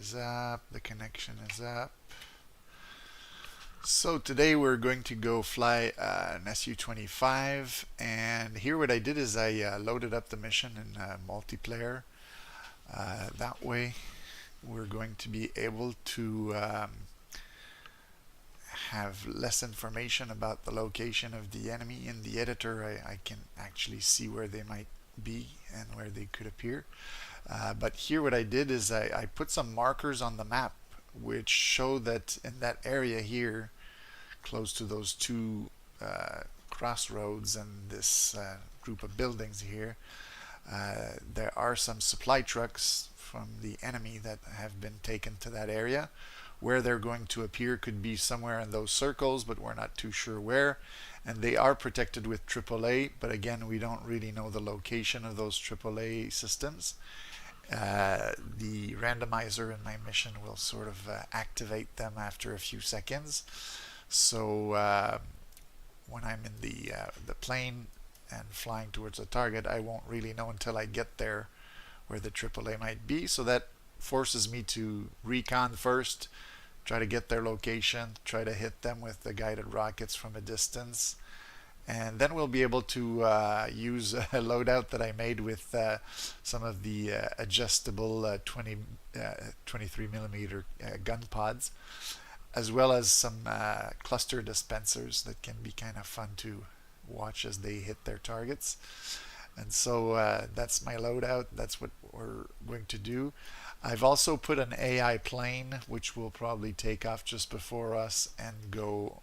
is up, the connection is up. So today we're going to go fly an Su-25, and here what I did is I loaded up the mission in multiplayer. That way we're going to be able to have less information about the location of the enemy. In the editor I can actually see where they might be and where they could appear. But here what I did is I put some markers on the map which show that in that area here, close to those two crossroads and this group of buildings here, there are some supply trucks from the enemy that have been taken to that area. Where they're going to appear could be somewhere in those circles, but we're not too sure where. And they are protected with AAA, but again, we don't really know the location of those AAA systems. The randomizer in my mission will sort of activate them after a few seconds. So when I'm in the plane and flying towards a target, I won't really know until I get there where the AAA might be. So that forces me to recon first, try to get their location, try to hit them with the guided rockets from a distance, and then we'll be able to use a loadout that I made with some of the adjustable 23 millimeter gun pods, as well as some cluster dispensers that can be kind of fun to watch as they hit their targets. And so that's my loadout. That's what we're going to do. I've also put an AI plane which will probably take off just before us and go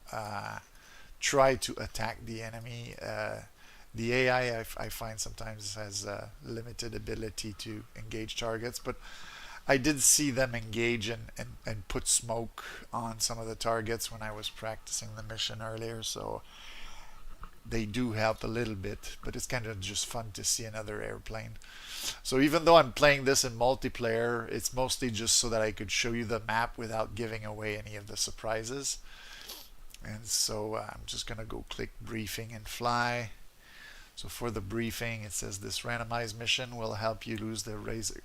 try to attack the enemy. The AI I find sometimes has a limited ability to engage targets, but I did see them engage and put smoke on some of the targets when I was practicing the mission earlier, so they do help a little bit, but it's kind of just fun to see another airplane. So even though I'm playing this in multiplayer, it's mostly just so that I could show you the map without giving away any of the surprises. And so I'm just going to go click briefing and fly. So for the briefing, it says this randomized mission will help you lose the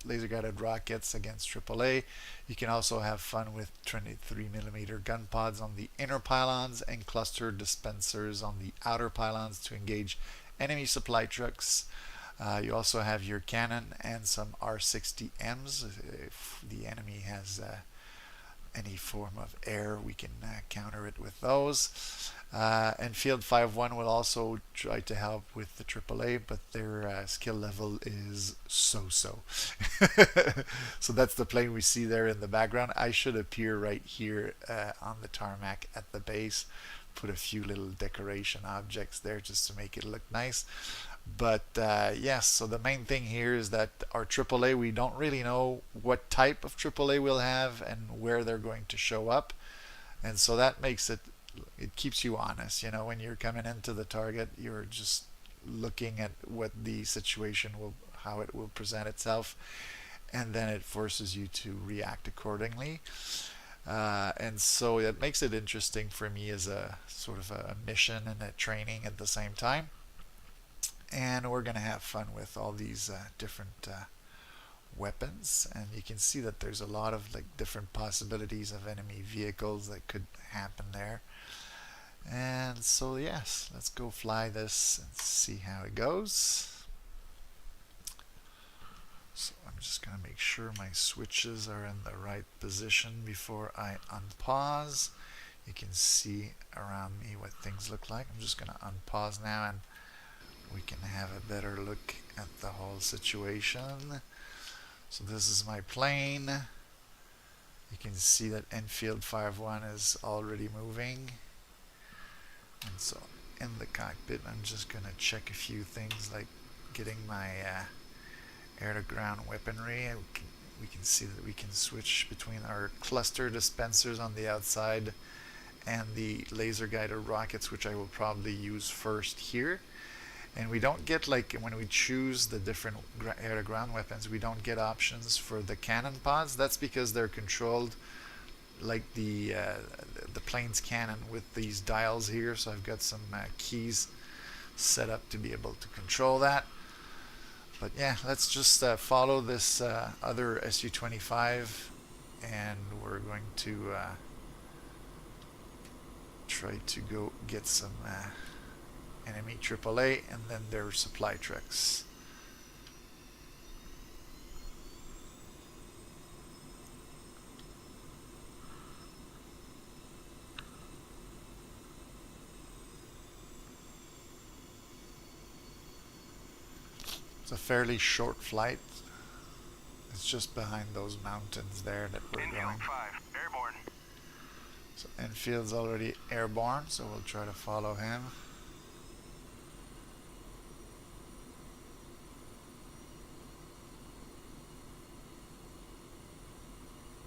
laser guided rockets against AAA. You can also have fun with 23 millimeter gun pods on the inner pylons and cluster dispensers on the outer pylons to engage enemy supply trucks. You also have your cannon and some R60Ms. If the enemy has any form of air, we can counter it with those. And Field 5-1 will also try to help with the AAA, but their skill level is so-so. So that's the plane we see there in the background. I should appear right here on the tarmac at the base, put a few little decoration objects there just to make it look nice. But yes, so the main thing here is that our AAA, we don't really know what type of AAA we'll have and where they're going to show up. And so that makes it keeps you honest. You know, when you're coming into the target, you're just looking at what the situation will, how it will present itself, and then it forces you to react accordingly. And so it makes it interesting for me as a sort of a mission and a training at the same time. And we're going to have fun with all these different weapons, and you can see that there's a lot of like different possibilities of enemy vehicles that could happen there. And so yes, let's go fly this and see how it goes. So I'm just going to make sure my switches are in the right position before I unpause. You can see around me what things look like. I'm just going to unpause now and we can have a better look at the whole situation. So this is my plane. You can see that Enfield 5-1 is already moving. And so in the cockpit, I'm just going to check a few things like getting my air-to-ground weaponry. We can see that we can switch between our cluster dispensers on the outside and the laser-guided rockets, which I will probably use first here. And we don't get, like when we choose the different air-to-ground weapons, we don't get options for the cannon pods. That's because they're controlled like the plane's cannon with these dials here. So I've got some keys set up to be able to control that. But yeah, let's just follow this other Su-25 and we're going to try to go get some enemy AAA and then their supply trucks. It's a fairly short flight. It's just behind those mountains there that we're going. 5, airborne. So Enfield's already airborne, so we'll try to follow him.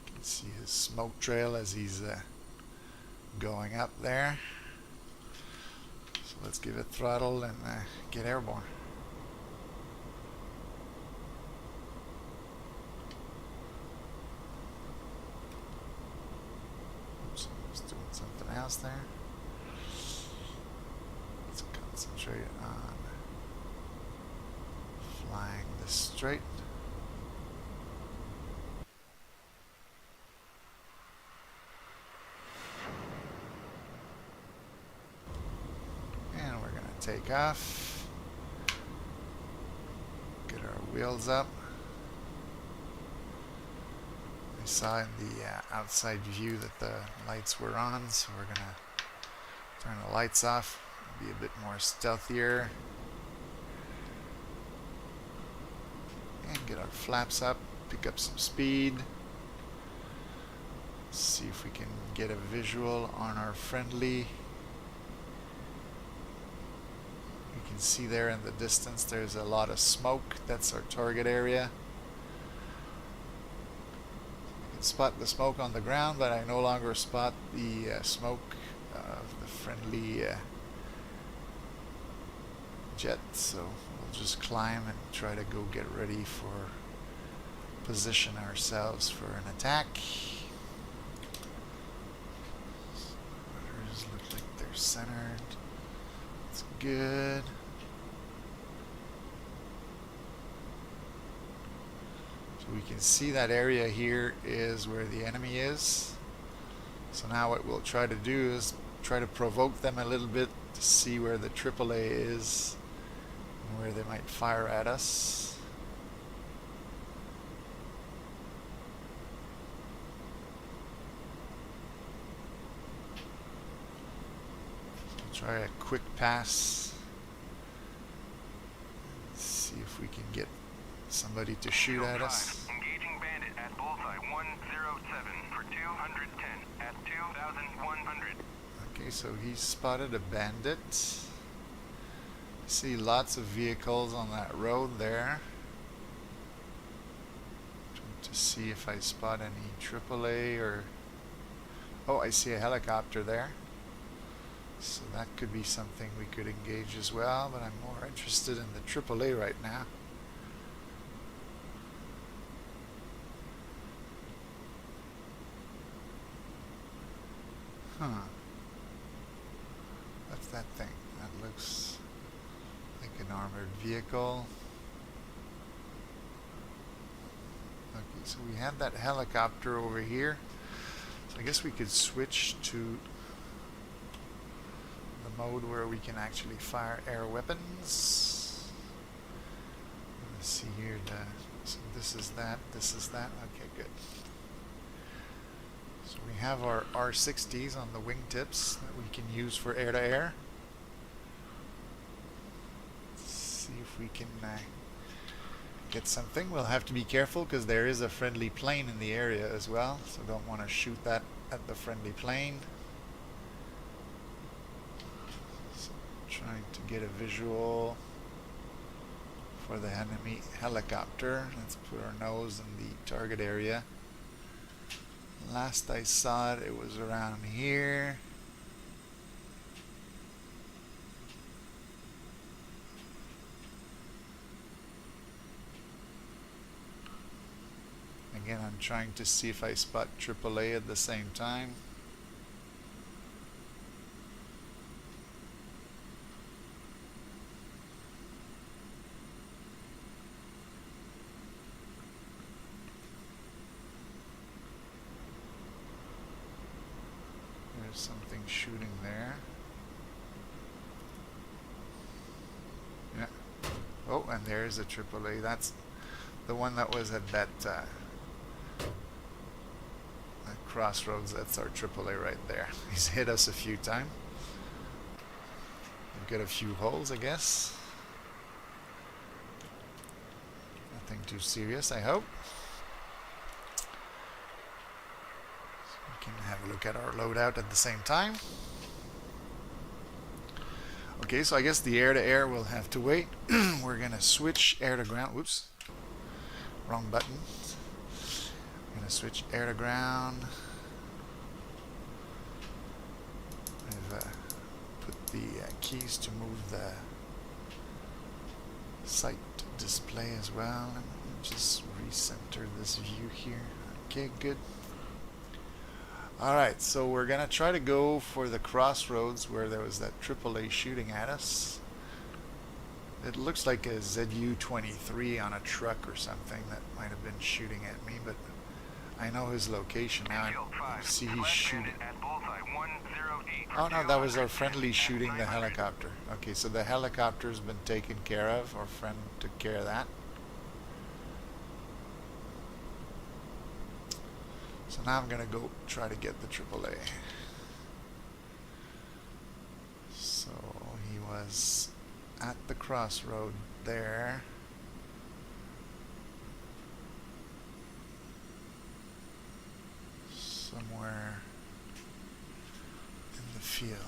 You can see his smoke trail as he's going up there. So let's give it throttle and get airborne. Something else there. Let's concentrate on flying this straight. And we're going to take off. Get our wheels up. I saw in the outside view that the lights were on, so we're gonna turn the lights off, be a bit more stealthier, and get our flaps up, pick up some speed, see if we can get a visual on our friendly. You can see there in the distance there's a lot of smoke. That's our target area. Spot the smoke on the ground, but I no longer spot the smoke of the friendly jet, so we'll just climb and try to go get ready for position ourselves for an attack. Ruders look like they're centered. That's good. We can see that area here is where the enemy is. So now what we'll try to do is try to provoke them a little bit to see where the AAA is and where they might fire at us. So try a quick pass. Let's see if we can get somebody to shoot at us. Engaging bandit at bullseye 107 for 210 at 2,100. Okay, so he spotted a bandit. See lots of vehicles on that road there. Trying to see if I spot any AAA or... Oh, I see a helicopter there. So that could be something we could engage as well, but I'm more interested in the AAA right now. Huh. What's that thing? That looks like an armored vehicle. Okay, so we have that helicopter over here. So I guess we could switch to the mode where we can actually fire air weapons. Let's see here. So this is that. This is that. Okay, good. So we have our R60s on the wingtips that we can use for air-to-air. Let's see if we can get something. We'll have to be careful because there is a friendly plane in the area as well, so don't want to shoot that at the friendly plane. So trying to get a visual for the enemy helicopter. Let's put our nose in the target area. Last I saw it, it was around here. Again, I'm trying to see if I spot AAA at the same time. shooting there. Yeah. Oh, and there's a AAA. That's the one that was at that crossroads. That's our AAA right there. He's hit us a few times. We've got a few holes, I guess. Nothing too serious, I hope. So we can have a look at our loadout at the same time. Okay, so I guess the air-to-air will have to wait. We're going to switch air-to-ground. Whoops. Wrong button. We're going to switch air-to-ground. I've put the keys to move the sight display as well. And just recenter this view here. Okay, good. Alright, so we're going to try to go for the crossroads where there was that AAA shooting at us. It looks like a ZU-23 on a truck or something that might have been shooting at me, but I know his location now. I see he's shooting. Oh no, that was our friendly shooting the helicopter. Okay, so the helicopter's been taken care of. Our friend took care of that. So now I'm going to go try to get the AAA. So he was at the crossroad there. Somewhere in the field.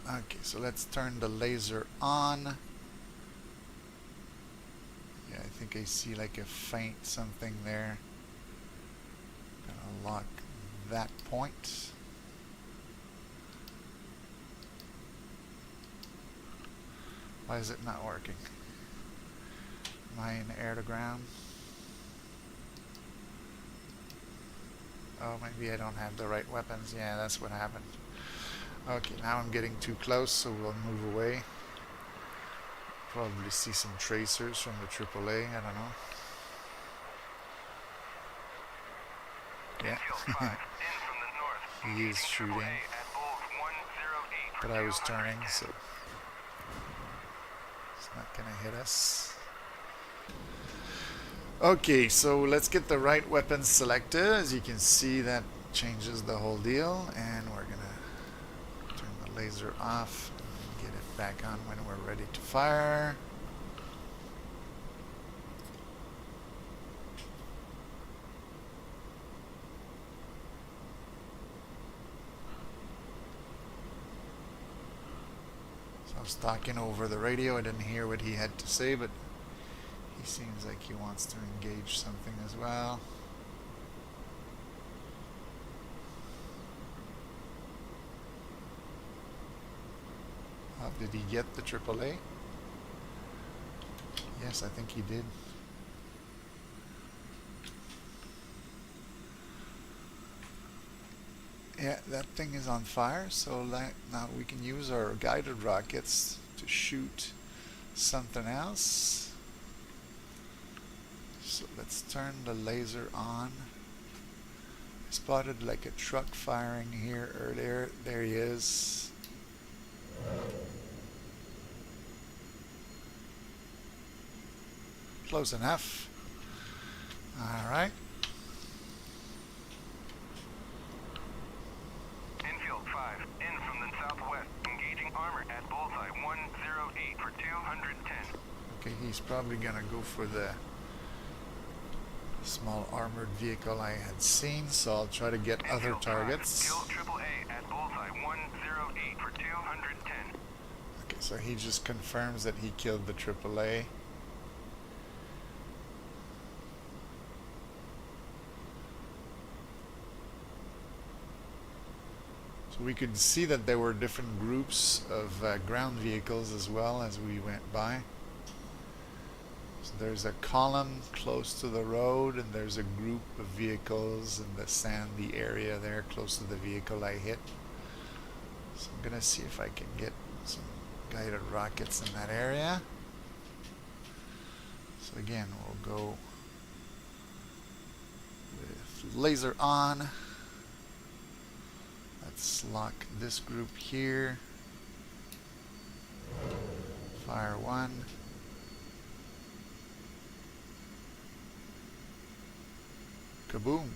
Okay, so let's turn the laser on. Yeah, I think I see like a faint something there. Gonna lock that point. Why is it not working? Am I in air to ground? Oh, maybe I don't have the right weapons. Yeah, that's what happened. Okay, now I'm getting too close, so we'll move away. Probably see some tracers from the AAA. I don't know. Yeah. He is shooting. But I was turning, so it's not going to hit us. Okay, so let's get the right weapons selected. As you can see, that changes the whole deal. And we're going to turn the laser off and get it back on when we're ready to fire. I was talking over the radio. I didn't hear what he had to say, but he seems like he wants to engage something as well. Did he get the AAA? Yes, I think he did. Yeah, that thing is on fire, so now we can use our guided rockets to shoot something else. So let's turn the laser on. I spotted like a truck firing here earlier. There he is. Close enough. Alright. Okay, he's probably gonna go for the small armored vehicle I had seen, so I'll try to get other targets. Okay, so he just confirms that he killed the AAA. So we could see that there were different groups of ground vehicles as well as we went by. So there's a column close to the road, and there's a group of vehicles in the sandy area there close to the vehicle I hit. So I'm gonna see if I can get some guided rockets in that area. So again, we'll go with laser on. Let's lock this group here. Fire one. Kaboom.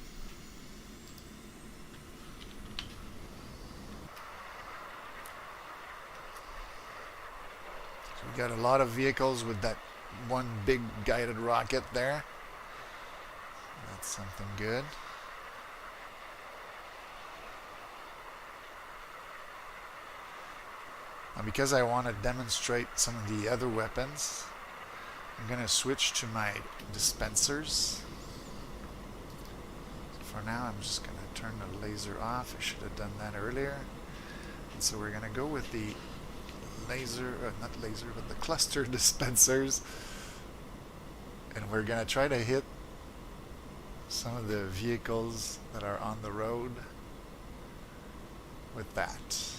So we got a lot of vehicles with that one big guided rocket there. That's something good. Now, because I want to demonstrate some of the other weapons, I'm going to switch to my dispensers. So for now, I'm just going to turn the laser off. I should have done that earlier. And so we're going to go with the laser, not laser, but the cluster dispensers. And we're going to try to hit some of the vehicles that are on the road with that.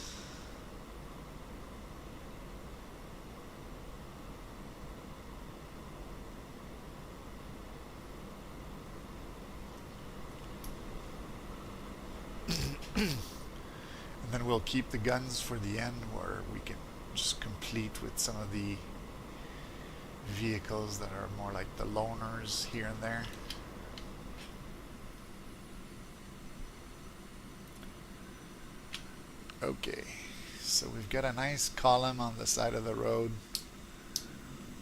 And then we'll keep the guns for the end, where we can just complete with some of the vehicles that are more like the loners here and there. Okay, so we've got a nice column on the side of the road.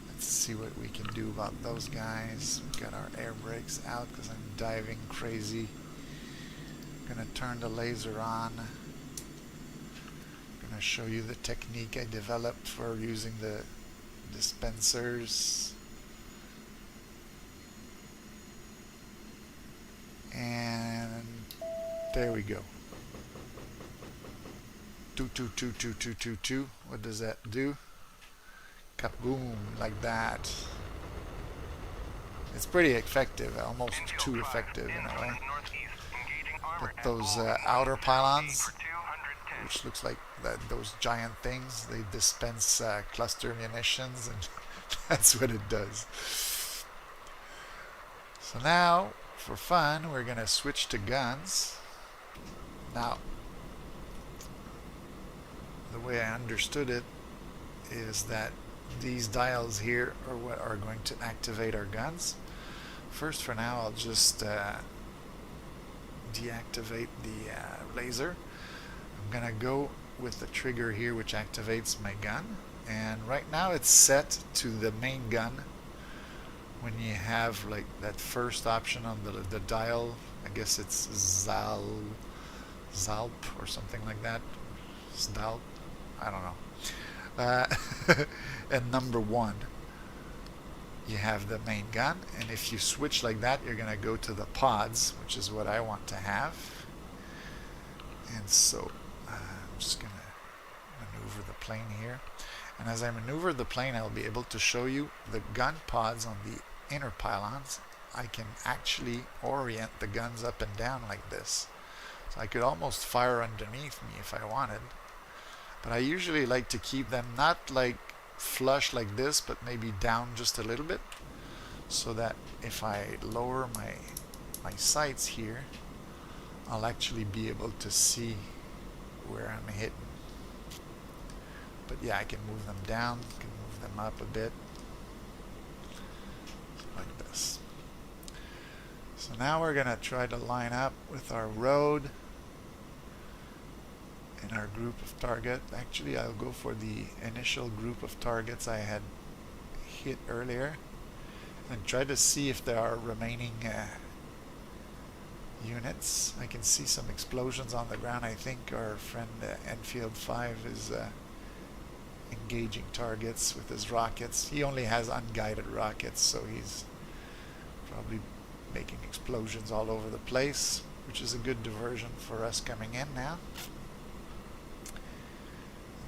Let's see what we can do about those guys. We've got our air brakes out because I'm diving crazy. Gonna turn the laser on. Gonna show you the technique I developed for using the dispensers. And there we go. 2222222. What does that do? Kaboom, like that. It's pretty effective, almost too effective in a way. But those outer pylons, which looks like those giant things, they dispense cluster munitions, and that's what it does. So now, for fun, we're going to switch to guns. Now, the way I understood it is that these dials here are what are going to activate our guns. First, for now, I'll just deactivate the laser. I'm gonna go with the trigger here, which activates my gun, and right now it's set to the main gun. When you have like that first option on the dial, I guess it's Zalp or something like that. Zdalp, I don't know. And number 1, you have the main gun, and if you switch like that, you're gonna go to the pods, which is what I want to have. And so I'm just gonna maneuver the plane here, and as I maneuver the plane, I'll be able to show you the gun pods on the inner pylons. I can actually orient the guns up and down like this, so I could almost fire underneath me if I wanted, but I usually like to keep them not like flush like this, but maybe down just a little bit, so that if I lower my sights here, I'll actually be able to see where I'm hitting. But yeah, I can move them down, can move them up a bit, like this. So now we're gonna try to line up with our road and our group of target. Actually, I'll go for the initial group of targets I had hit earlier and try to see if there are remaining units. I can see some explosions on the ground. I think our friend Enfield 5 is engaging targets with his rockets. He only has unguided rockets, so he's probably making explosions all over the place, which is a good diversion for us coming in now.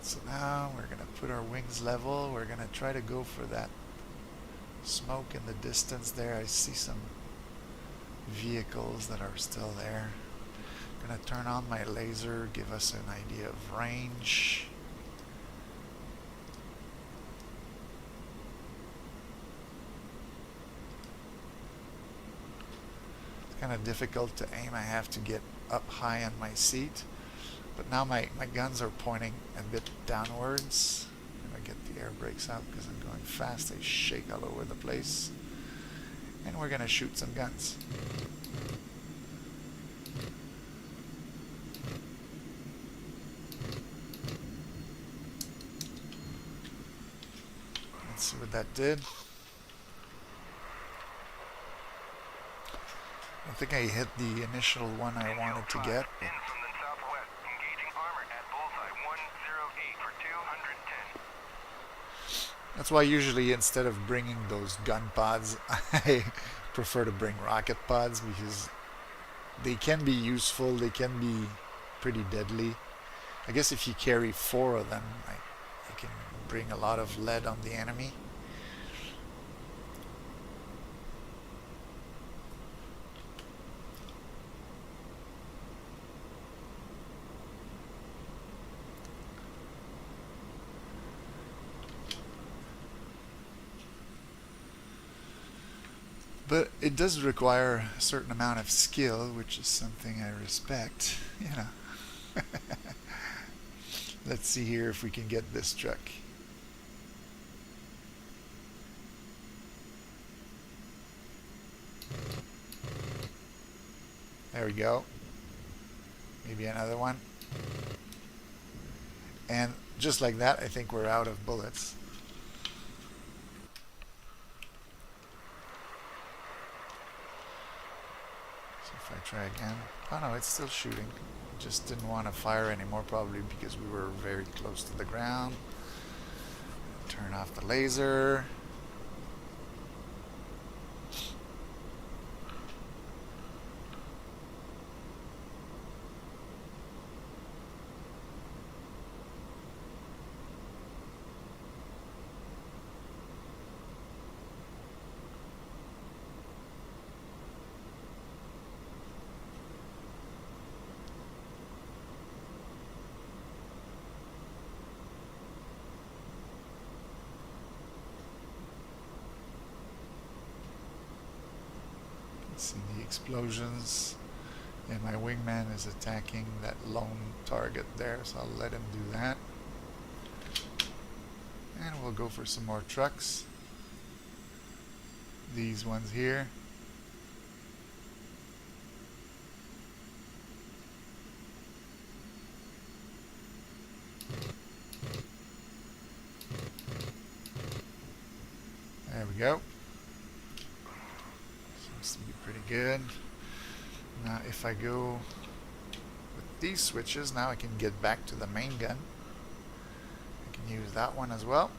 So now we're going to put our wings level. We're going to try to go for that smoke in the distance there. I see some vehicles that are still there. I'm going to turn on my laser, give us an idea of range. It's kind of difficult to aim. I have to get up high on my seat. But now my guns are pointing a bit downwards. I'm gonna get the air brakes out because I'm going fast. They shake all over the place. And we're gonna shoot some guns. Let's see what that did. I think I hit the initial one I wanted to get. In from the southwest, engaging armor at bullseye 108 for 210. That's why usually instead of bringing those gun pods, I prefer to bring rocket pods because they can be useful, they can be pretty deadly. I guess if you carry 4 of them, you can bring a lot of lead on the enemy. But it does require a certain amount of skill, which is something I respect, you know. Let's see here if we can get this truck. There we go. Maybe another one. And just like that, I think we're out of bullets. If I try again. Oh no, it's still shooting. Just didn't want to fire anymore, probably because we were very close to the ground. Turn off the laser. See the explosions. And my wingman is attacking that lone target there, so I'll let him do that. And we'll go for some more trucks. These ones here. There we go. Seems to be pretty good. Now if I go with these switches, now I can get back to the main gun. I can use that one as well.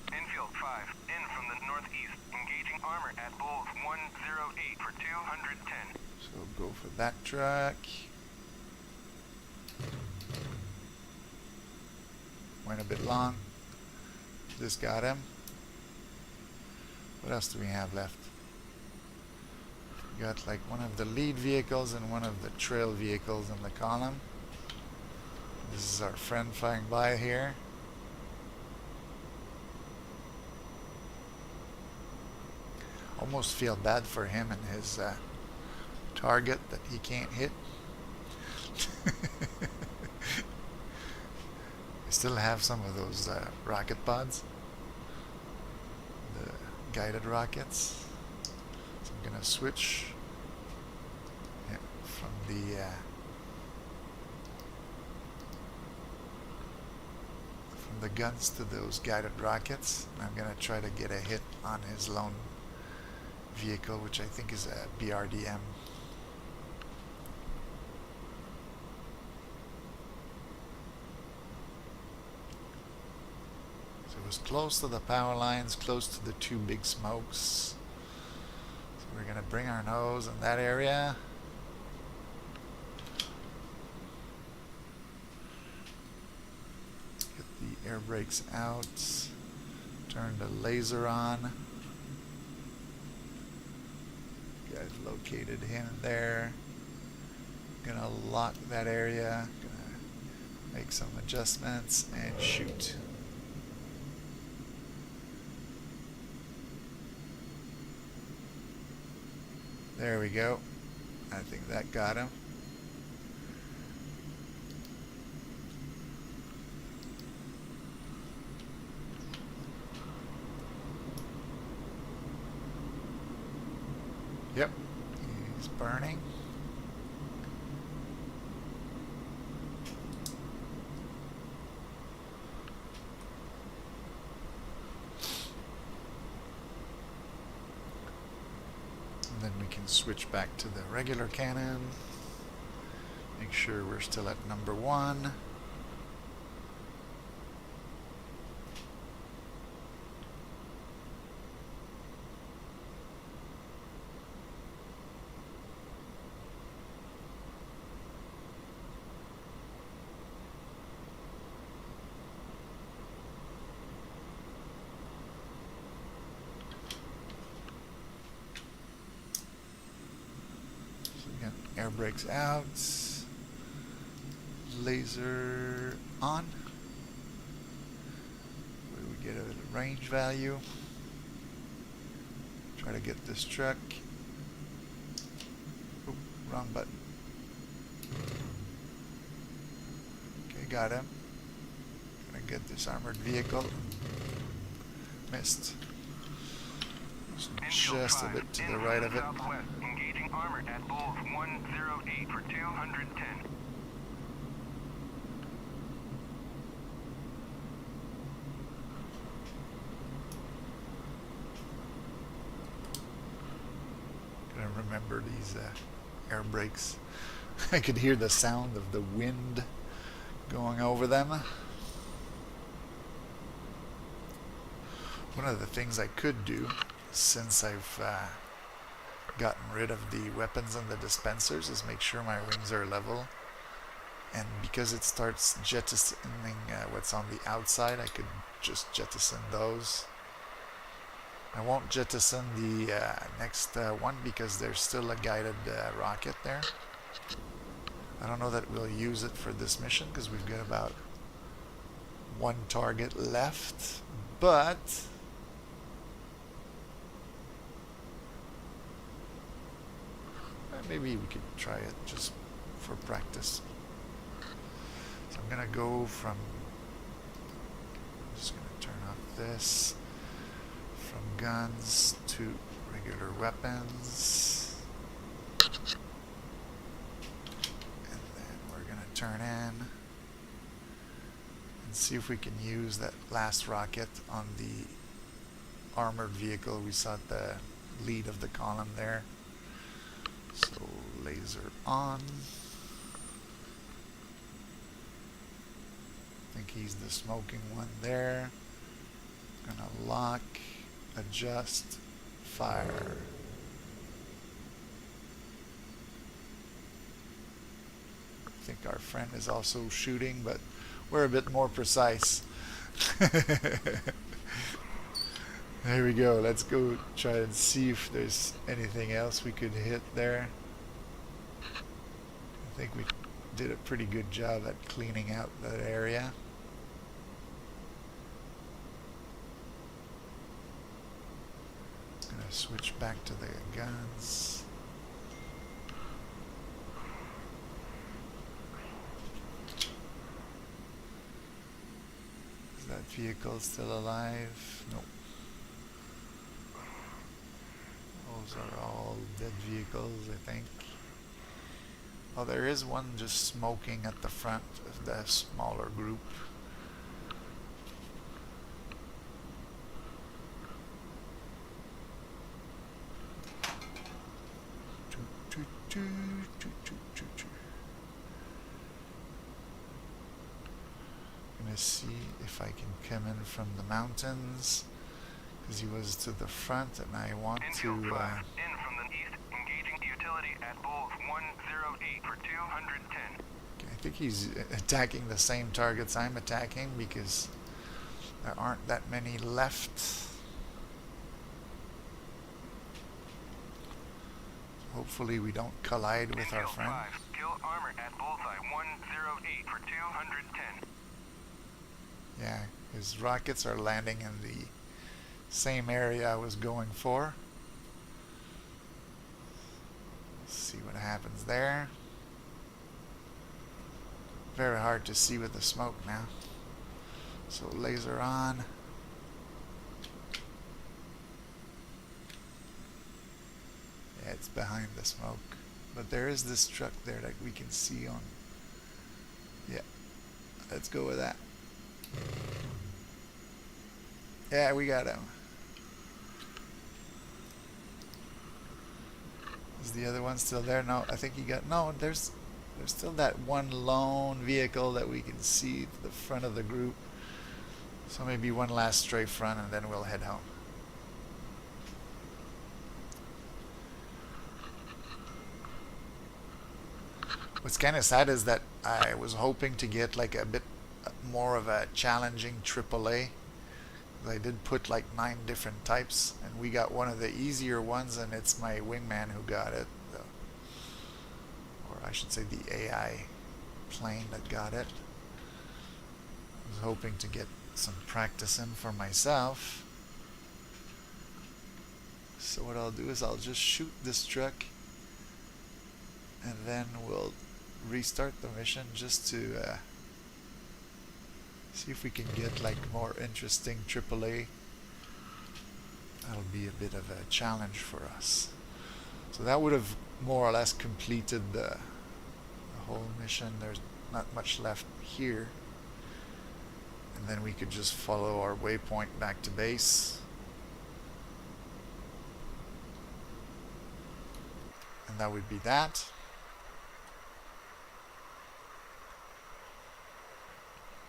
Infield 5, in from the northeast, engaging armor at Bulls 108 for 210. So go for that truck. Went a bit long. This got him. What else do we have left? We got like one of the lead vehicles and one of the trail vehicles in the column. This is our friend flying by here. Almost feel bad for him and his target that he can't hit. I still have some of those rocket pods, the guided rockets. So I'm gonna switch from the guns to those guided rockets. And I'm gonna try to get a hit on his lone vehicle, which I think is a BRDM. So it was close to the power lines, close to the two big smokes. So we're gonna bring our nose in that area. air brakes out. Turn the laser on. Guys located him there. Gonna lock that area. Gonna make some adjustments and shoot. There we go. I think that got him. Yep, he's burning. And then we can switch back to the regular cannon. Make sure we're still at number 1. Air brakes out, laser on. Where do we get a range value? Try to get this truck. Oop, wrong button. Okay, got him. Gonna get this armored vehicle. Missed. Just a bit to the right of it. Engaging armor at Bulls 108 for 210. Gotta remember these air brakes. I could hear the sound of the wind going over them. One of the things I could do, since I've gotten rid of the weapons and the dispensers, is make sure my wings are level. And because it starts jettisoning what's on the outside, I could just jettison those. I won't jettison the next one because there's still a guided rocket there. I don't know that we'll use it for this mission because we've got about 1 target left, but maybe we could try it just for practice. So I'm gonna go from, I'm just gonna turn off this, from guns to regular weapons, and then we're gonna turn in and see if we can use that last rocket on the armored vehicle we saw at the lead of the column there. So laser on. I think he's the smoking one there. Gonna lock, adjust, fire. I think our friend is also shooting, but we're a bit more precise. There we go. Let's go try and see if there's anything else we could hit there. I think we did a pretty good job at cleaning out that area. Gonna switch back to the guns. Is that vehicle still alive? Nope. Those are all dead vehicles, I think. Oh, there is one just smoking at the front of the smaller group. Gonna see if I can come in from the mountains, because he was to the front and I want to In from the east, engaging utility at Bulls 108 for 210. I think he's attacking the same targets I'm attacking, because There aren't that many left. Hopefully we don't collide with our Infield friend. 5. Kill armor at bullseye 108 for 210. Yeah, his rockets are landing in the same area I was going for. Let's see what happens there. Very hard to see with the smoke now. So laser on. Yeah, it's behind the smoke. But there is this truck there that we can see on. Yeah, let's go with that. Yeah, we got him. Is the other one still there? No, I think he got... No, there's still that one lone vehicle that we can see to the front of the group. So maybe one last stray front and then we'll head home. What's kind of sad is that I was hoping to get like a bit more of a challenging AAA. I did put like 9 different types, and we got one of the easier ones, and it's my wingman who got it. Or I should say the AI plane that got it. I was hoping to get some practice in for myself. So what I'll do is I'll just shoot this truck, and then we'll restart the mission just to see if we can get like more interesting AAA. That'll be a bit of a challenge for us. So that would have more or less completed the whole mission. There's not much left here. And then we could just follow our waypoint back to base. And that would be that.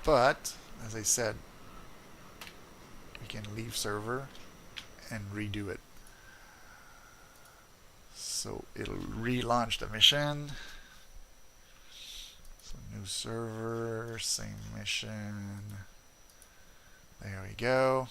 But, as I said, we can leave server and redo it. So it'll relaunch the mission. So new server, same mission. There we go.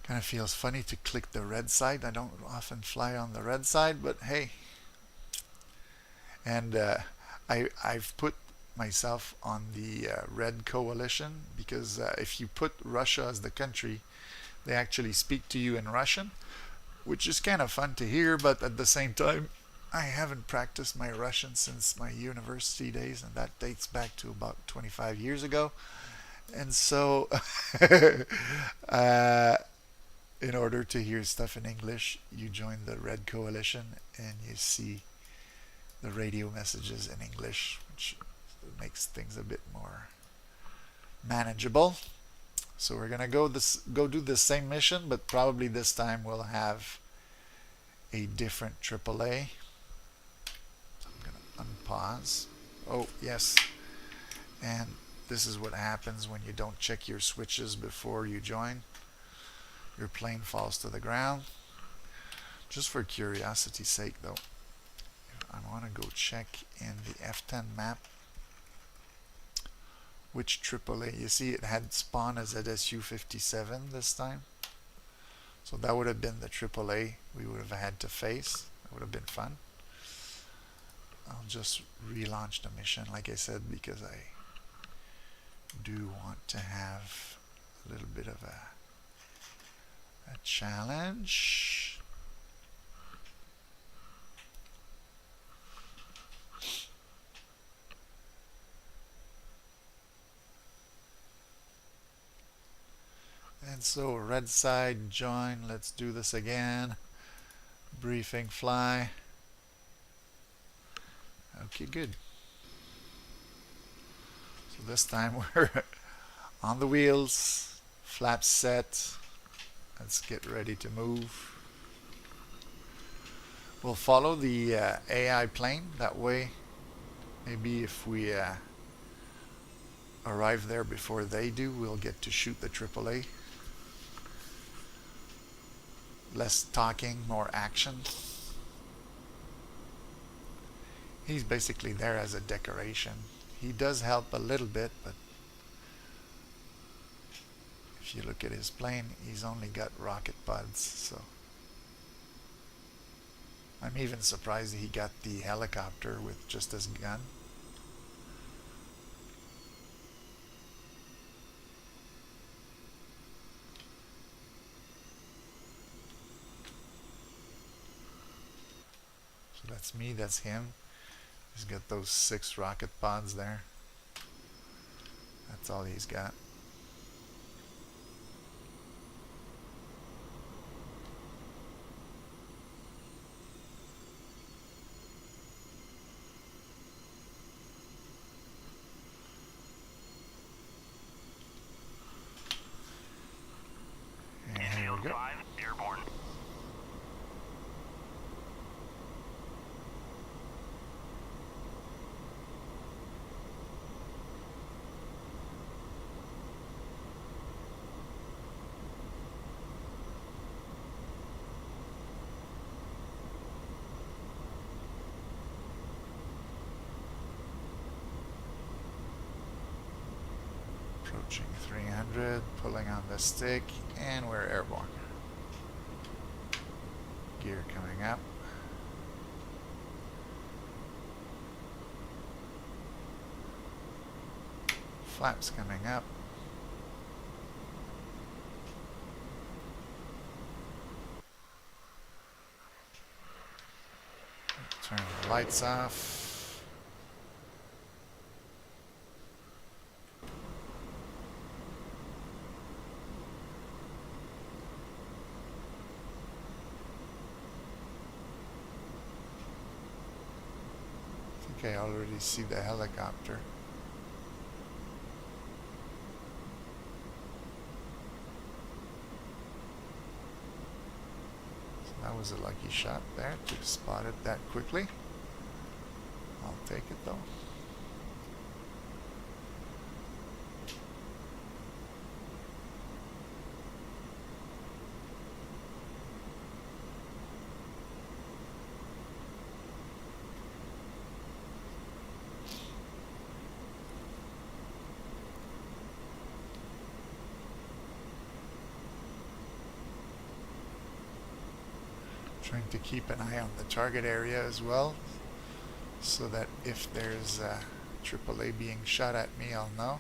Kind of feels funny to click the red side. I don't often fly on the red side, but hey. And I've put myself on the red coalition because if you put Russia as the country, they actually speak to you in Russian, which is kind of fun to hear, but at the same time, I haven't practiced my Russian since my university days, and that dates back to about 25 years ago. And so in order to hear stuff in English, you join the Red Coalition and you see the radio messages in English, which makes things a bit more manageable. So we're gonna go do the same mission, but probably this time we'll have a different AAA. So I'm gonna unpause. Oh yes, and this is what happens when you don't check your switches before you join. Your plane falls to the ground. Just for curiosity's sake though, I want to go check in the F10 map which AAA. You see it had spawn as ZSU-57 this time. So that would have been the AAA we would have had to face. That would have been fun. I'll just relaunch the mission like I said because I do want to have a little bit of a challenge. And so red side join, let's do this again. Briefing fly. Okay, good. So this time we're on the wheels, flaps set. Let's get ready to move. We'll follow the AI plane. That way, maybe if we arrive there before they do, we'll get to shoot the AAA. Less talking, more action. He's basically there as a decoration. He does help a little bit, but if you look at his plane, he's only got rocket pods, so I'm even surprised he got the helicopter with just his gun. So that's me, that's him. He's got those 6 rocket pods there. That's all he's got. And here we go. 5, airborne. Approaching 300, pulling on the stick, and we're airborne. Gear coming up. Flaps coming up. Turn the lights off. I think I already see the helicopter. So that was a lucky shot there to spot it that quickly. I'll take it though. Trying to keep an eye on the target area as well, so that if there's a AAA being shot at me, I'll know.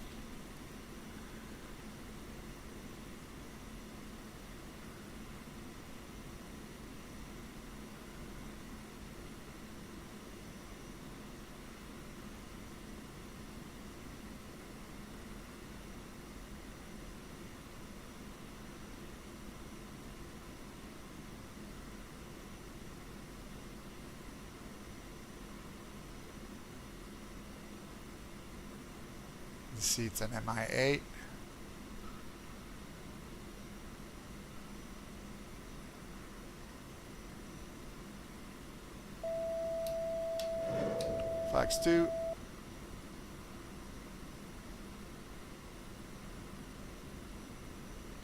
You see it's an MI8. Fox 2.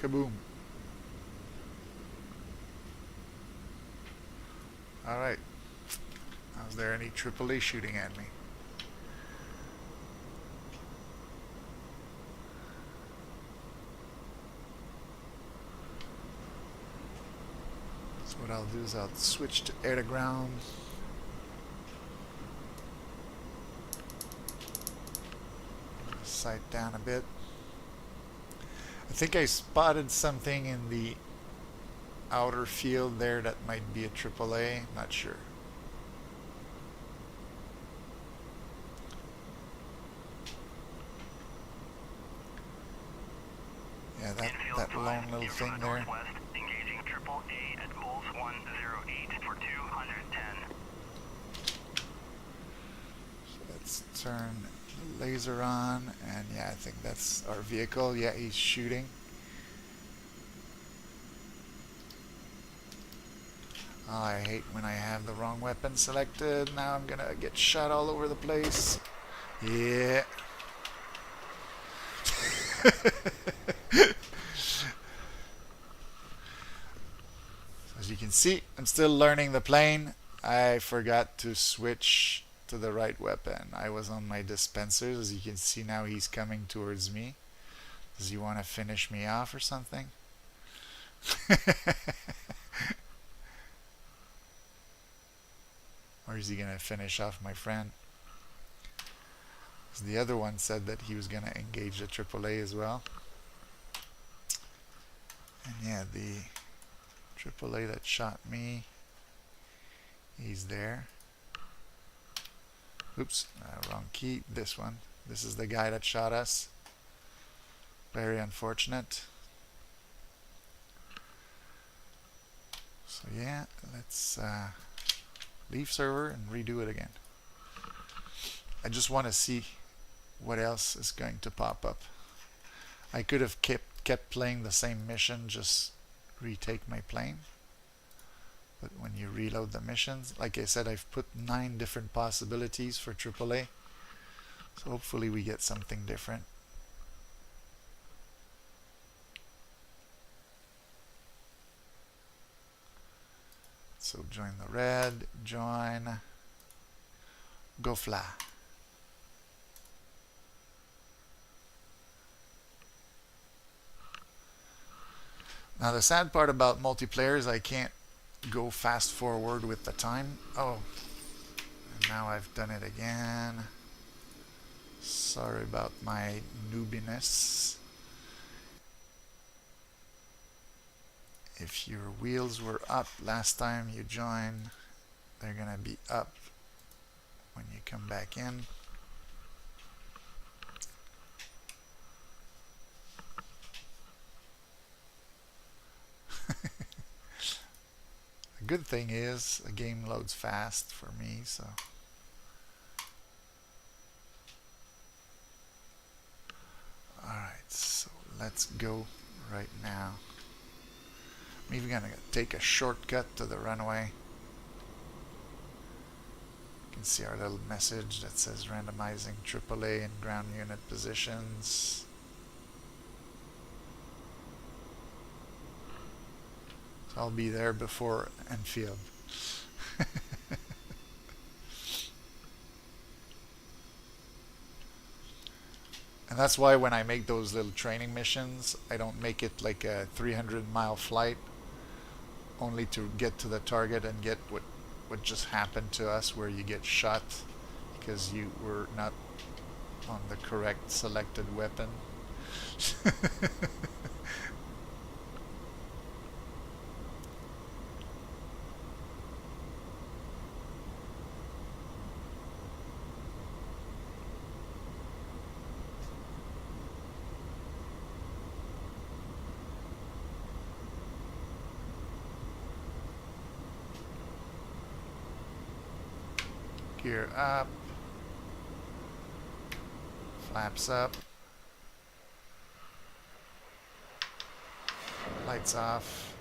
Kaboom. Alright. Was there any AAA shooting at me? So what I'll do is I'll switch to air to ground. Sight down a bit. I think I spotted something in the outer field there that might be a AAA. Not sure. Yeah, that lone little thing there. Engaging AAA at Bulls 108 for 210. So let's turn the laser on, and yeah, I think that's our vehicle. Yeah, he's shooting. Oh, I hate when I have the wrong weapon selected. Now I'm gonna get shot all over the place. Yeah. As you can see, I'm still learning the plane. I forgot to switch to to the right weapon. I was on my dispensers. As you can see now, he's coming towards me. Does he want to finish me off or something? Or is he going to finish off my friend? The other one said that he was going to engage the AAA as well. And yeah, the AAA that shot me, he's there. Oops, wrong key. This one. This is the guy that shot us. Very unfortunate. So yeah, let's leave server and redo it again. I just want to see what else is going to pop up. I could have kept playing the same mission, just retake my plane. But when you reload the missions, like I said, I've put 9 different possibilities for AAA. So hopefully we get something different. So join the red, join, go fly. Now the sad part about multiplayer is I can't go fast forward with the time. Oh, and now I've done it again. Sorry about my noobiness. If your wheels were up last time you joined, they're gonna be up when you come back in. The good thing is the game loads fast for me, so alright, so let's go right now. I'm even gonna take a shortcut to the runway. You can see our little message that says randomizing AAA and ground unit positions. So I'll be there before Enfield. And that's why when I make those little training missions, I don't make it like a 300-mile flight only to get to the target and get what just happened to us, where you get shot because you were not on the correct selected weapon. Gear up, flaps up, lights off,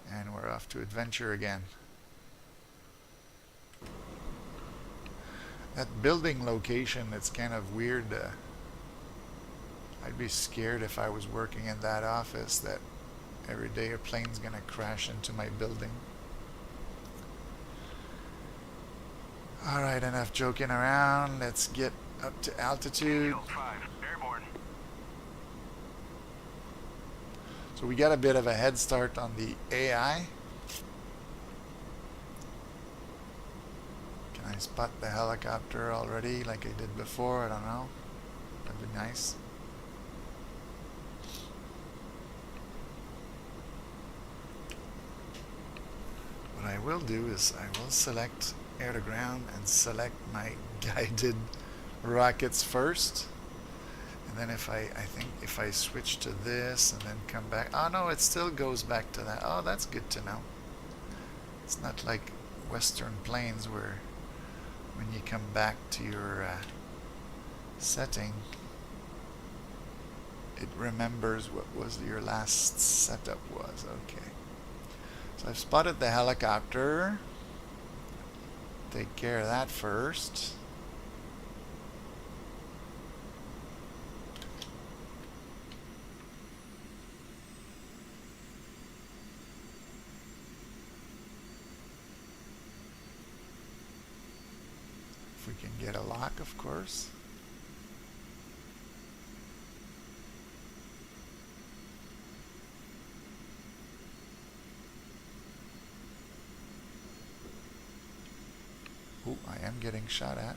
and we're off to adventure again. That building location, it's kind of weird. I'd be scared if I was working in that office that every day a plane's gonna crash into my building. Alright, enough joking around. Let's get up to altitude. So we got a bit of a head start on the AI. Can I spot the helicopter already like I did before? I don't know. That'd be nice. What I will do is I will select air to ground and select my guided rockets first, and then if I think if I switch to this and then come back, oh no, it still goes back to that. Oh, that's good to know. It's not like Western planes where when you come back to your setting, it remembers what was your last setup was. Okay, so I've spotted the helicopter. Take care of that first. can get a lock, of course. Oh, I am getting shot at.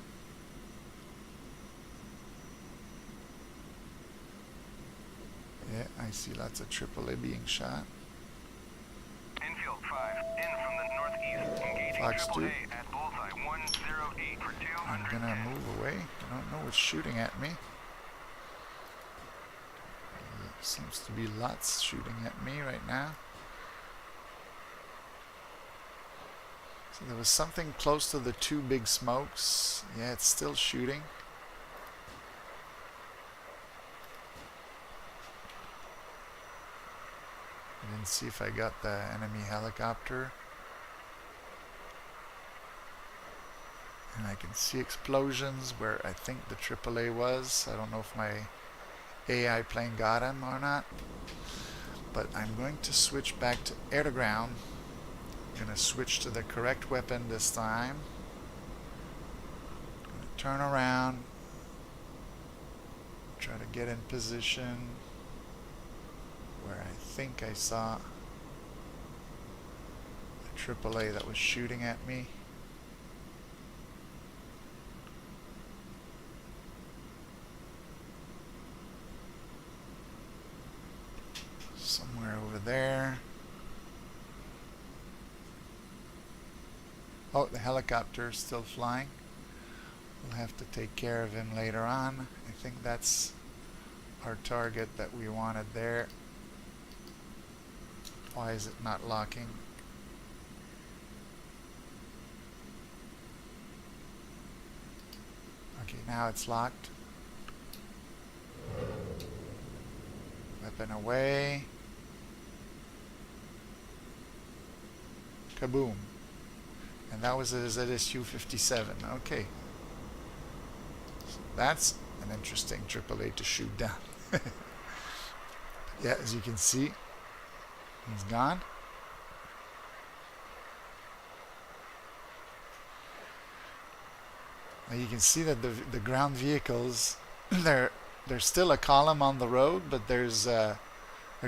Yeah, I see lots of AAA being shot. Infield 5, in from the northeast, engaging Fox 2. AAA at bullseye 108 for I'm 210. gonna move away. I don't know what's shooting at me. Seems to be lots shooting at me right now. So there was something close to the two big smokes. Yeah, it's still shooting. I didn't see if I got the enemy helicopter. And I can see explosions where I think the AAA was. I don't know if my AI plane got him or not. But I'm going to switch back to air to ground. I'm going to switch to the correct weapon this time. I'm going to turn around. Try to get in position where I think I saw the AAA that was shooting at me. Somewhere over there. Oh, the helicopter is still flying. We'll have to take care of him later on. I think that's our target that we wanted there. Why is it not locking? Okay, now it's locked. Weapon away. Kaboom. And that was a ZSU-57. Okay. So that's an interesting AAA to shoot down. Yeah, as you can see, he's gone. Now you can see that the ground vehicles, there's still a column on the road, but there's a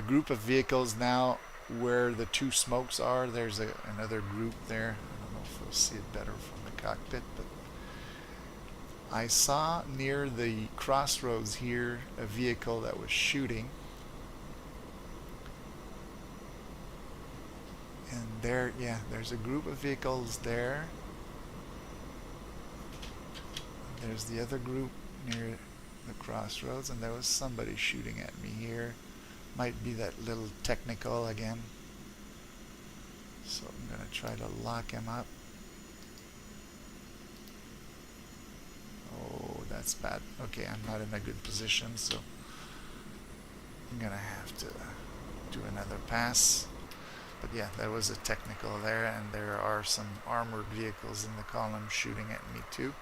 group of vehicles now where the two smokes are. There's another group there. I don't know if we'll see it better from the cockpit, but I saw near the crossroads here a vehicle that was shooting. And there, yeah, there's a group of vehicles there. There's the other group near the crossroads, and there was somebody shooting at me here. Might be that little technical again. So I'm going to try to lock him up. Oh, that's bad. Okay, I'm not in a good position, so I'm going to have to do another pass. But yeah, there was a technical there, and there are some armored vehicles in the column shooting at me too.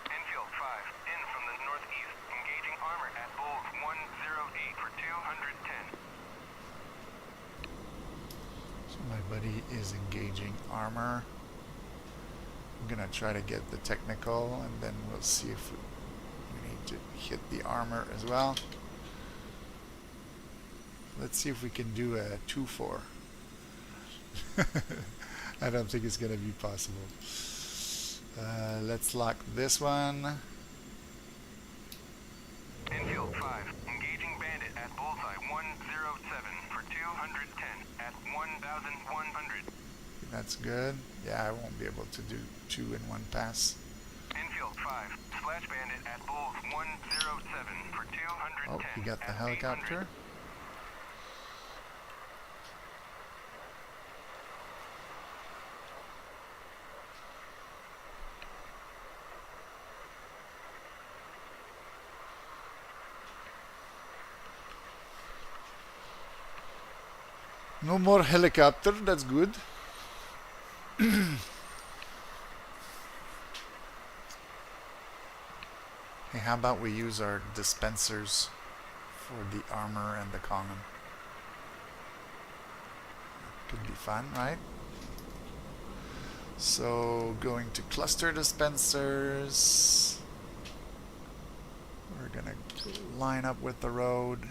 Infield 5, in from the northeast, engaging armor at Bulls 108 for 210. So my buddy is engaging armor. I'm gonna try to get the technical, and then we'll see if we need to hit the armor as well. Let's see if we can do a 2-4. I don't think it's gonna be possible. Let's lock this one. Infield 5, engaging bandit at bullseye 107 for 210 at 1,100. That's good. Yeah, I won't be able to do two in one pass. Infield Infield 5, Splash Bandit at Bulls 107 for 210. Oh, he got the at helicopter. 800. No more helicopter, that's good. Hey, how about we use our dispensers for the armor and the column? Could be fun, right? So, going to cluster dispensers. We're gonna line up with the road.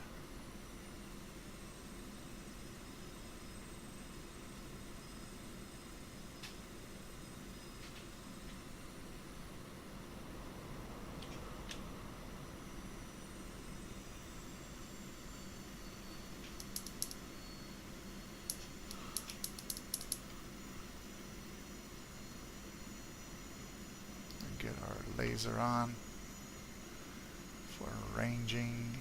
Get our laser on for ranging.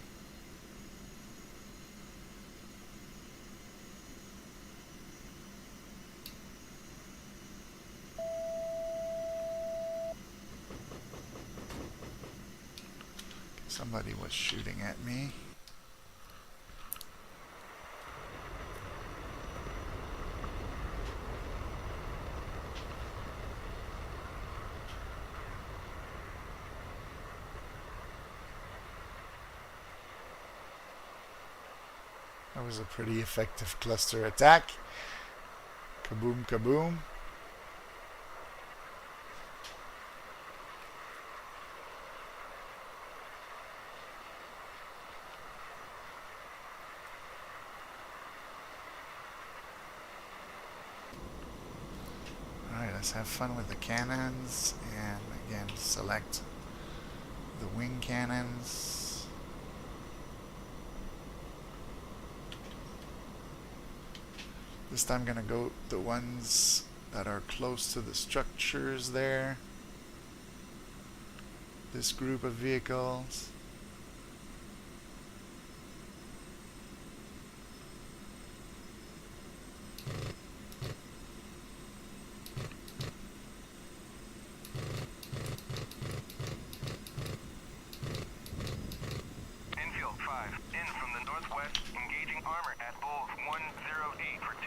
Somebody was shooting at me. That was a pretty effective cluster attack. Kaboom, kaboom. Alright, let's have fun with the cannons. And again, select the wing cannons. This time I'm gonna go the ones that are close to the structures there. This group of vehicles. Infield 5, in from the northwest, engaging armor at Bulls 108 for 210.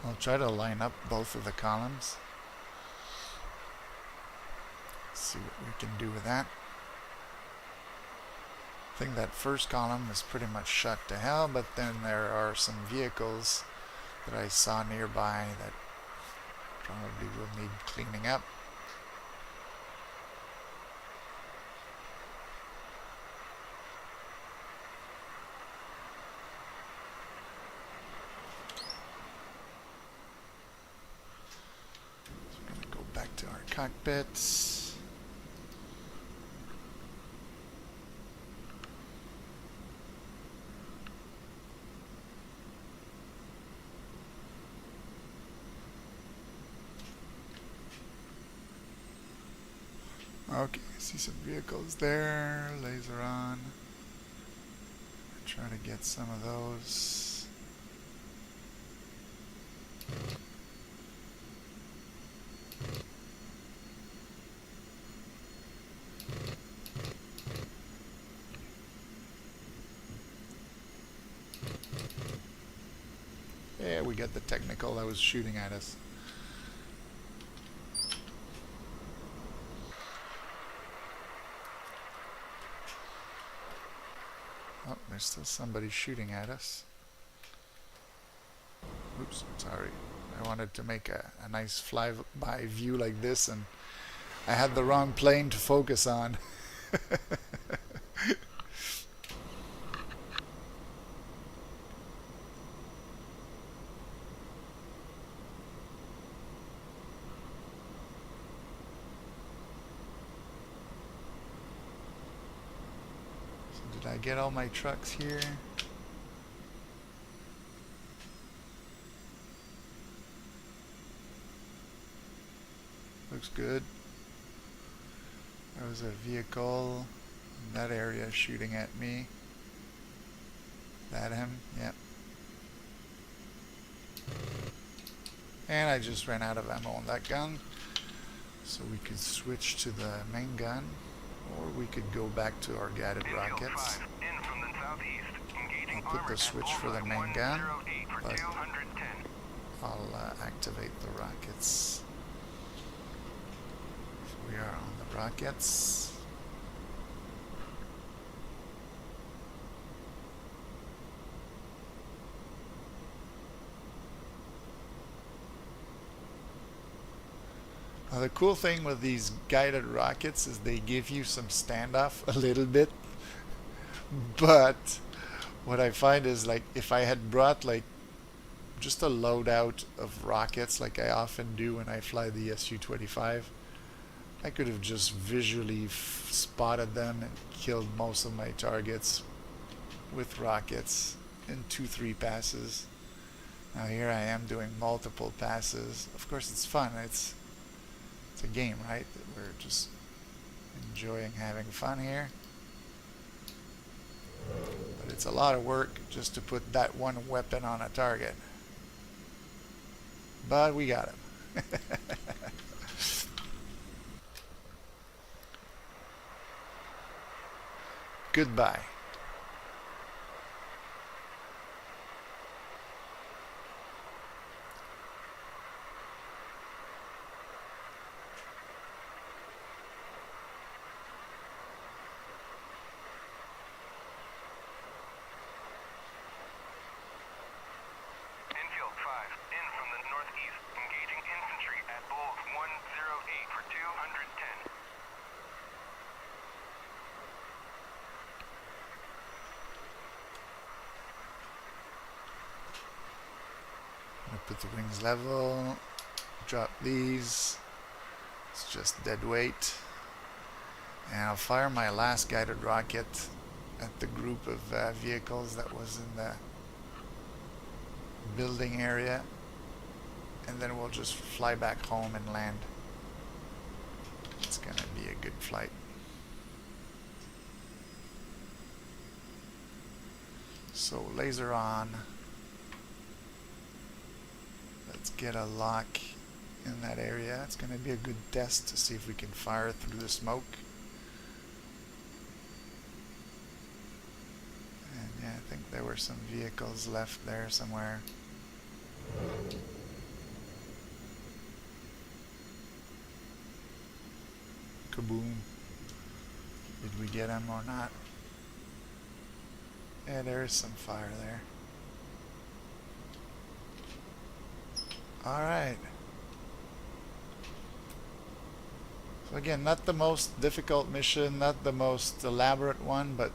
I'll try to line up both of the columns. See what we can do with that. I think that first column is pretty much shot to hell, but then there are some vehicles that I saw nearby that probably will need cleaning up. So we're going to go back to our cockpits. Okay, I see some vehicles there. Laser on. Try to get some of those. Yeah, we got the technical that was shooting at us. there's still somebody shooting at us. Oops, sorry. I wanted to make a nice fly-by view like this, and I had the wrong plane to focus on. So did I get all my trucks here? Looks good. There was a vehicle in that area shooting at me. That him? Yep. And I just ran out of ammo on that gun. So we could switch to the main gun, or we could go back to our guided rockets. I'll put the switch for the main gun, but I'll activate the rockets. We are on the rockets. Now the cool thing with these guided rockets is they give you some standoff a little bit, but what I find is, like, if I had brought like just a loadout of rockets like I often do when I fly the Su-25, I could have just visually spotted them and killed most of my targets with rockets in 2-3 passes. Now here I am doing multiple passes. Of course it's fun, it's a game, right? We're just enjoying having fun here. But it's a lot of work just to put that one weapon on a target. But we got him. Goodbye. Infield 5, in from the northeast, engaging infantry at Bulls 108 for 210. I'll put the wings level, drop these, it's just dead weight, and I'll fire my last guided rocket at the group of vehicles that was in the building area, and then we'll just fly back home and land. It's gonna be a good flight. So laser on. Let's get a lock in that area. It's going to be a good test to see if we can fire through the smoke. And yeah, I think there were some vehicles left there somewhere. Kaboom. Did we get him or not? Yeah, there is some fire there. Alright. So again, not the most difficult mission, not the most elaborate one, but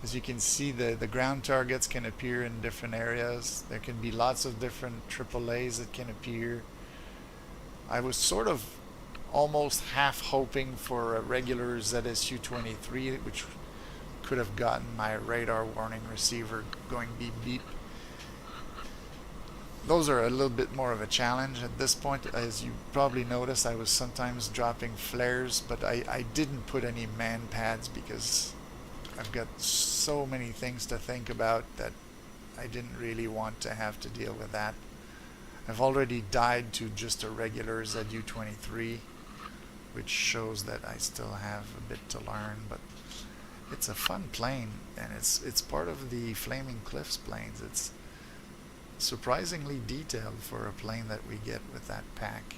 as you can see, the ground targets can appear in different areas. There can be lots of different AAAs that can appear. I was sort of almost half hoping for a regular ZSU-23, which could have gotten my radar warning receiver going beep beep. Those are a little bit more of a challenge at this point. As you probably noticed, I was sometimes dropping flares, but I didn't put any man pads because I've got so many things to think about that I didn't really want to have to deal with that. I've already died to just a regular ZU-23, which shows that I still have a bit to learn, but it's a fun plane, and it's part of the Flaming Cliffs planes. It's surprisingly detailed for a plane that we get with that pack.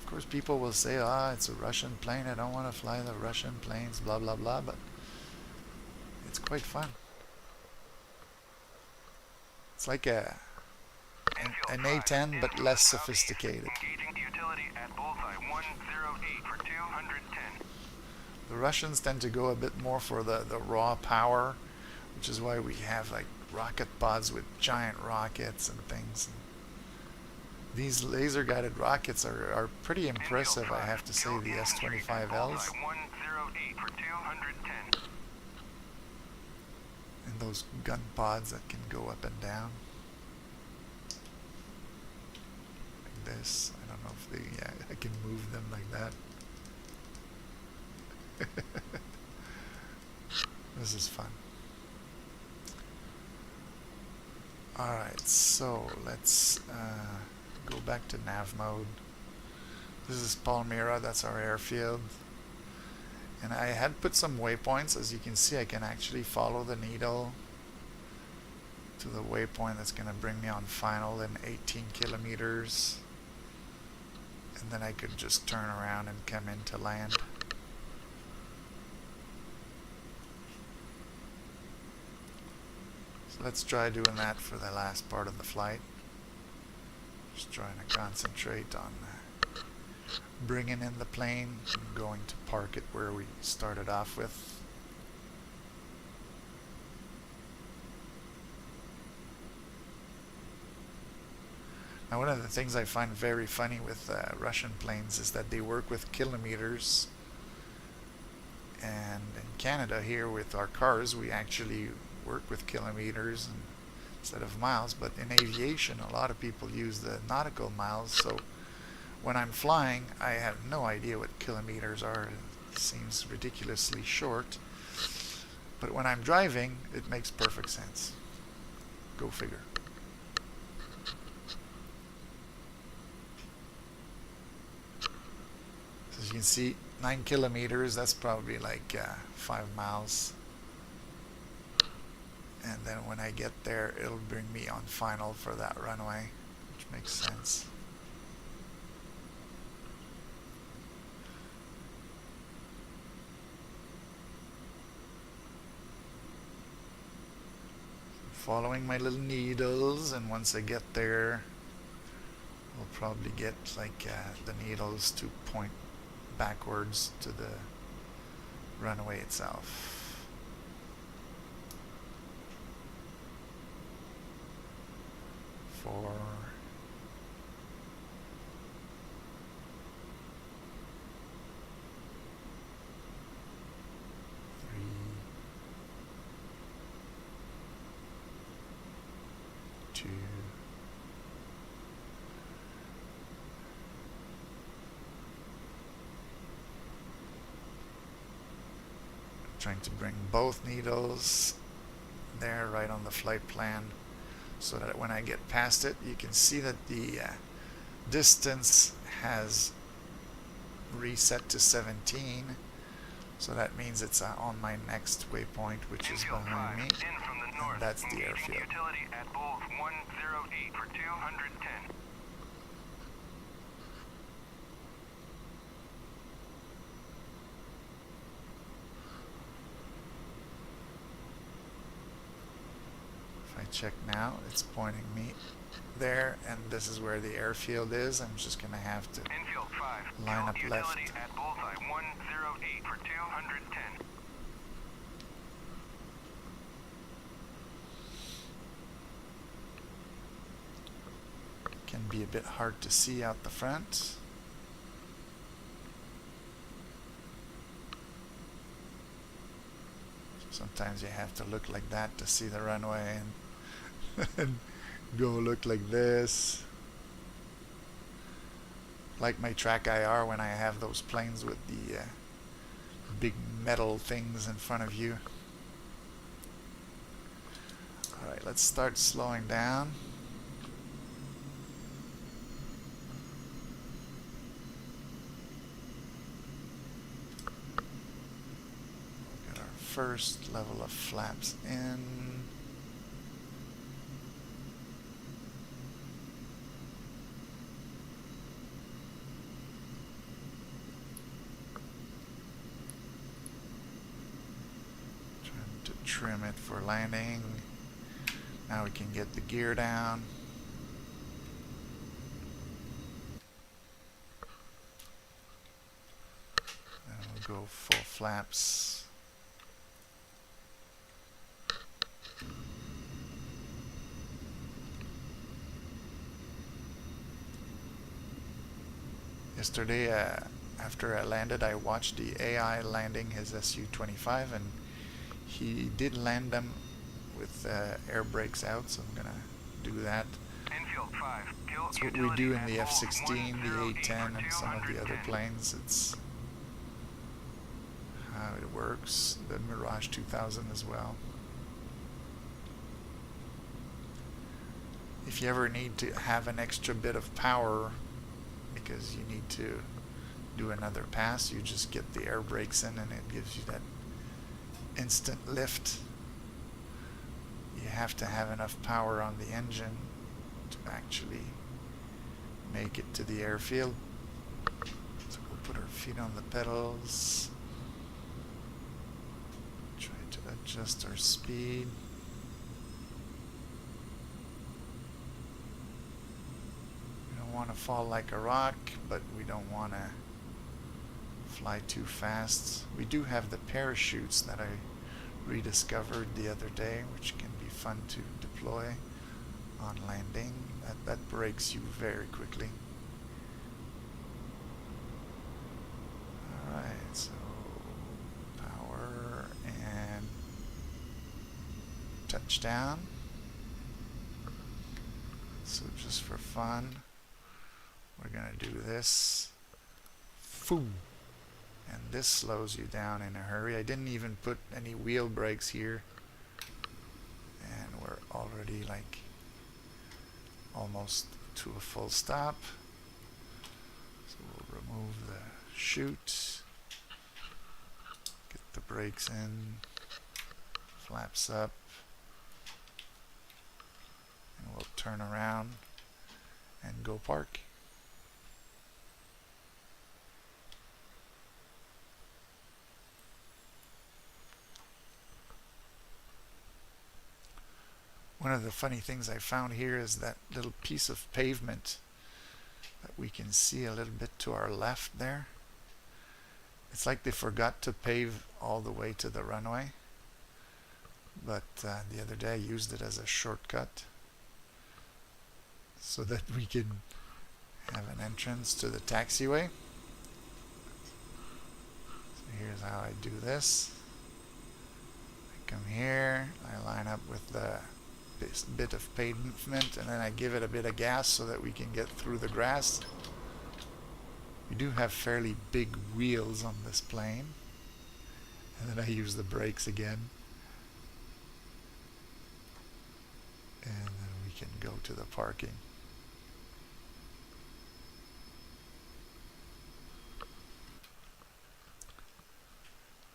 Of course, people will say, it's a Russian plane, I don't want to fly the Russian planes, blah blah blah, but it's quite fun. It's like an Infield 5, A10 in but from less the southeast, sophisticated. engaging utility at bullseye 108 for 210. The Russians tend to go a bit more for the raw power, which is why we have like rocket pods with giant rockets and things. These laser guided rockets are pretty impressive, I have to say, the S-25Ls. 108 for 210. And those gun pods that can go up and down. Like this. I don't know if they, yeah, I can move them like that. This is fun. Alright, so let's go back to nav mode. This is Palmyra, that's our airfield. And I had put some waypoints. As you can see, I can actually follow the needle to the waypoint that's going to bring me on final in 18 kilometers. And then I could just turn around and come into land. So let's try doing that for the last part of the flight. Just trying to concentrate on bringing in the plane and going to park it where we started off with. Now, one of the things I find very funny with Russian planes is that they work with kilometers, and in Canada here with our cars we actually work with kilometers instead of miles. But in aviation a lot of people use the nautical miles, so when I'm flying I have no idea what kilometers are. It seems ridiculously short, but when I'm driving it makes perfect sense. Go figure. So as you can see, 9 kilometers, that's probably like 5 miles. And then when I get there, it'll bring me on final for that runway, which makes sense. Following my little needles, and once I get there, I'll probably get like the needles to point backwards to the runway itself. 4, 3, 2, trying to bring both needles there right on the flight plan, so that when I get past it, you can see that the distance has reset to 17. So that means it's on my next waypoint, which is behind me, and that's the airfield. Utility at Bulls 108 for 210. If I check now, it's pointing me there, and this is where the airfield is. I'm just going to have to line up left. At bullseye 108 for 210. Can be a bit hard to see out the front. Sometimes you have to look like that to see the runway, and go look like this. Like my track IR when I have those planes with the big metal things in front of you. Alright, let's start slowing down. Get our first level of flaps in. Trim it for landing. Now we can get the gear down. And we'll go full flaps. Yesterday, after I landed, I watched the AI landing his Su-25, and he did land them with air brakes out, so I'm gonna do that. Infield 5. That's what we do in the F-16, the A-10, and some of the other planes. It's how it works. The Mirage 2000 as well. If you ever need to have an extra bit of power because you need to do another pass, you just get the air brakes in and it gives you that instant lift. You have to have enough power on the engine to actually make it to the airfield. So we'll put our feet on the pedals, try to adjust our speed. We don't want to fall like a rock, but we don't want to fly too fast. We do have the parachutes that I rediscovered the other day, which can be fun to deploy on landing. That breaks you very quickly. Alright, so power and touchdown. So just for fun, we're gonna do this. Boom. And this slows you down in a hurry. I didn't even put any wheel brakes here, and we're already like almost to a full stop. So we'll remove the chute, get the brakes in, flaps up, and we'll turn around and go park. One of the funny things I found here is that little piece of pavement that we can see a little bit to our left there. It's like they forgot to pave all the way to the runway, but the other day I used it as a shortcut so that we can have an entrance to the taxiway. So here's how I do this. I come here, I line up with the bit of pavement, and then I give it a bit of gas so that we can get through the grass. We do have fairly big wheels on this plane, and then I use the brakes again, and then we can go to the parking.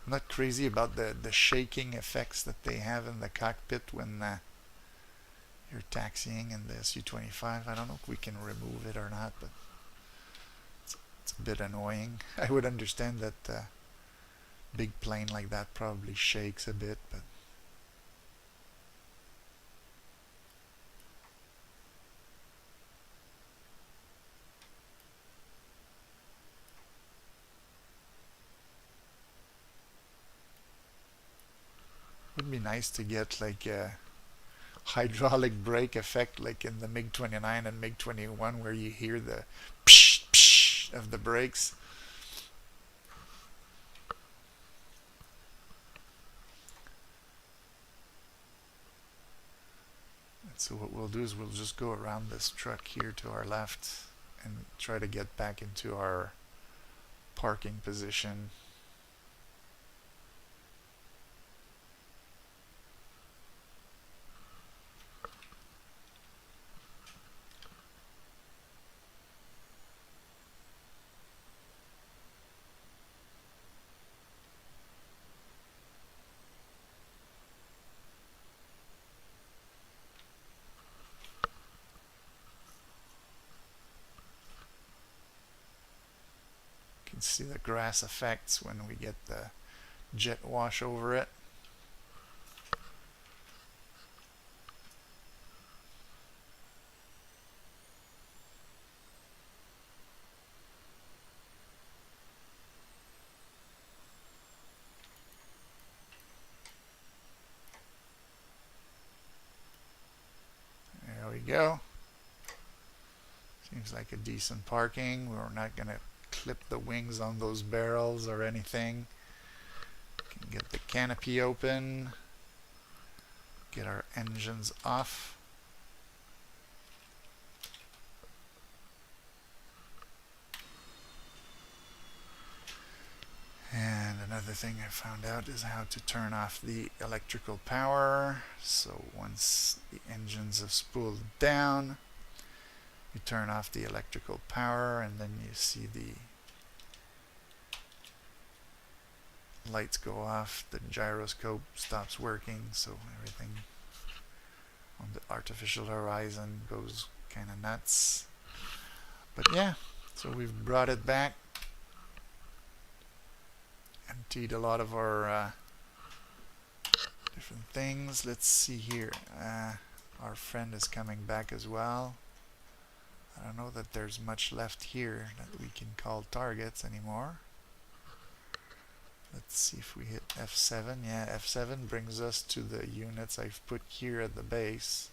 I'm not crazy about the shaking effects that they have in the cockpit when you're taxiing in the Su-25. I don't know if we can remove it or not, but it's a bit annoying. I would understand that a big plane like that probably shakes a bit, but it would be nice to get like a hydraulic brake effect like in the MiG-29 and MiG-21 where you hear the psh psh of the brakes. And so what we'll do is we'll just go around this truck here to our left and try to get back into our parking position. You can see the grass effects when we get the jet wash over it. go. Seems like a decent parking. We're not going to clip the wings on those barrels or anything. Can get the canopy open. Get our engines off. And another thing I found out is how to turn off the electrical power. So once the engines have spooled down, you turn off the electrical power, and then you see the lights go off, the gyroscope stops working, so everything on the artificial horizon goes kind of nuts. But yeah, so we've brought it back. Emptied a lot of our different things. Let's see here. Our friend is coming back as well. I don't know that there's much left here that we can call targets anymore. Let's see if we hit F7. Yeah, F7 brings us to the units I've put here at the base.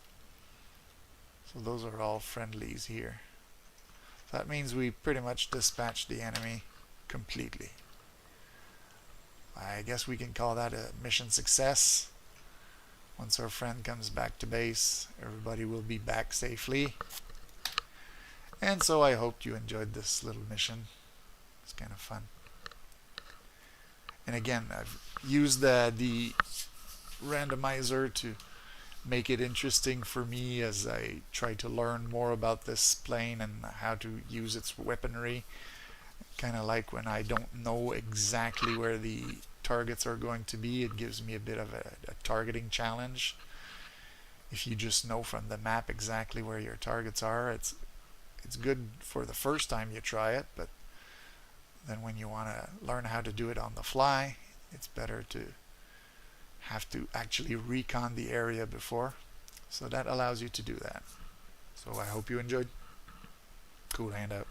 So those are all friendlies here. That means we pretty much dispatched the enemy completely. I guess we can call that a mission success. Once our friend comes back to base, everybody will be back safely. And so I hope you enjoyed this little mission. It's kind of fun. And again, I've used the randomizer to make it interesting for me as I try to learn more about this plane and how to use its weaponry. Kind of like when I don't know exactly where the targets are going to be, it gives me a bit of a targeting challenge. If you just know from the map exactly where your targets are, it's good for the first time you try it, but then when you want to learn how to do it on the fly, it's better to have to actually recon the area before. So that allows you to do that. So I hope you enjoyed. Cool hand out.